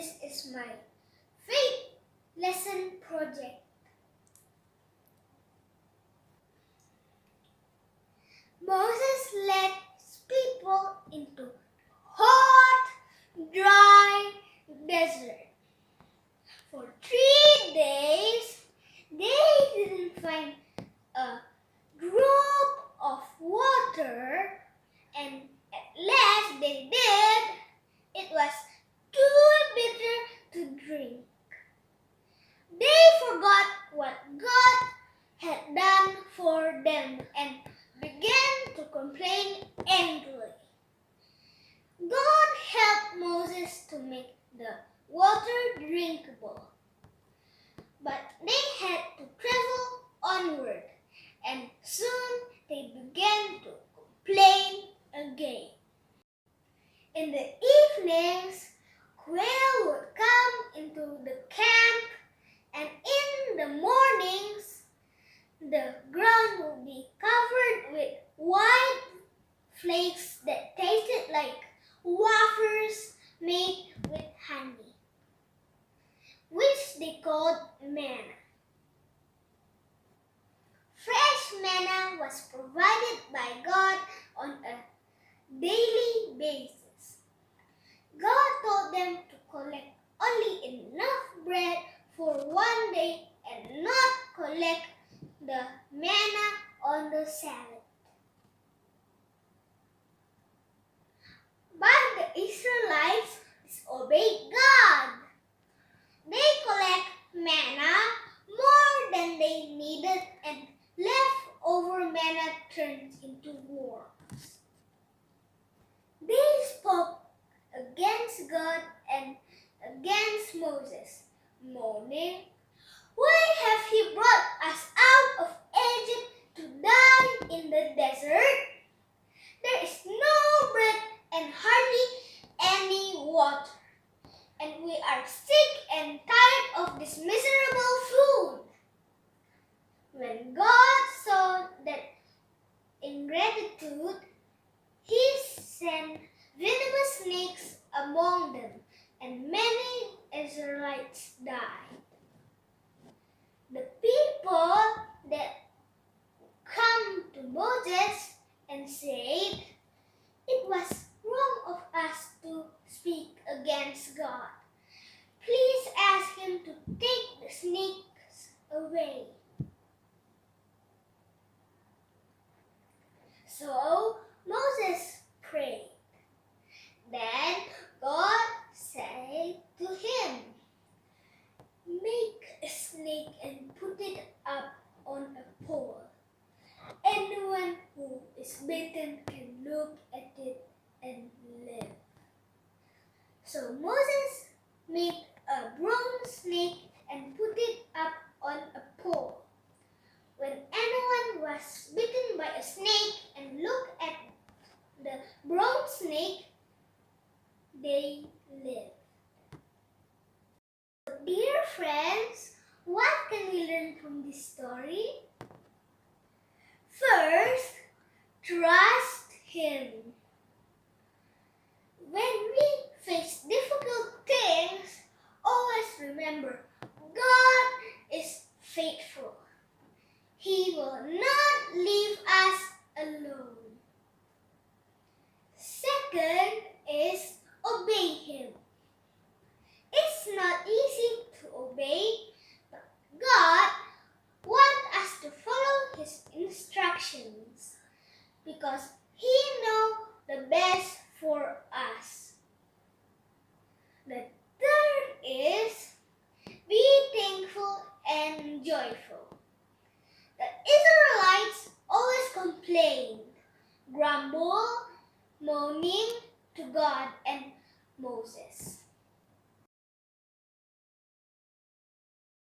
this is my faith lesson project. Moses led his people into hot, dry desert. For 3 days, they didn't find a drop of water, and at last they did. It was too bitter to drink. They forgot what God had done for them and began to complain angrily. God helped Moses to make the water drinkable, but they had to travel onward, and soon they began to complain again. In the evenings, quail would come into the camp, and in the mornings, the ground would be covered with white flakes that tasted like wafers made with honey, which they called manna. Fresh manna was provided by God on a daily basis. God told them to collect only enough bread for 1 day and not collect the manna on the Sabbath. But the Israelites disobeyed God. They collect manna more than they needed, and leftover manna turned into worms. They spoke against God and against Moses, moaning, "Why have you brought us out of Egypt to die in the desert? There is no bread and hardly any water, and we are sick and tired of this miserable food." When God saw that ingratitude, He sent venomous snakes among them, and many Israelites died. The people that come to Moses and said, "It was wrong of us to speak against God. Please ask Him to take the snakes away." So Moses prayed. Then God said to him, "Make a snake and put it up on a pole. Anyone who is bitten can look at it and live." So Moses made a bronze snake and put it up on a pole. When anyone was bitten by a snake and looked at the bronze snake, they lived. Dear friends, what can we learn from this story? First, trust Him. When we face difficult things, always remember God is faithful. He will not leave us alone. Second is obey Him. It's not easy to obey, but God wants us to follow His instructions because He knows the best for us. The third is be thankful and joyful. The Israelites always complained, grumbled, moaning to God and Moses.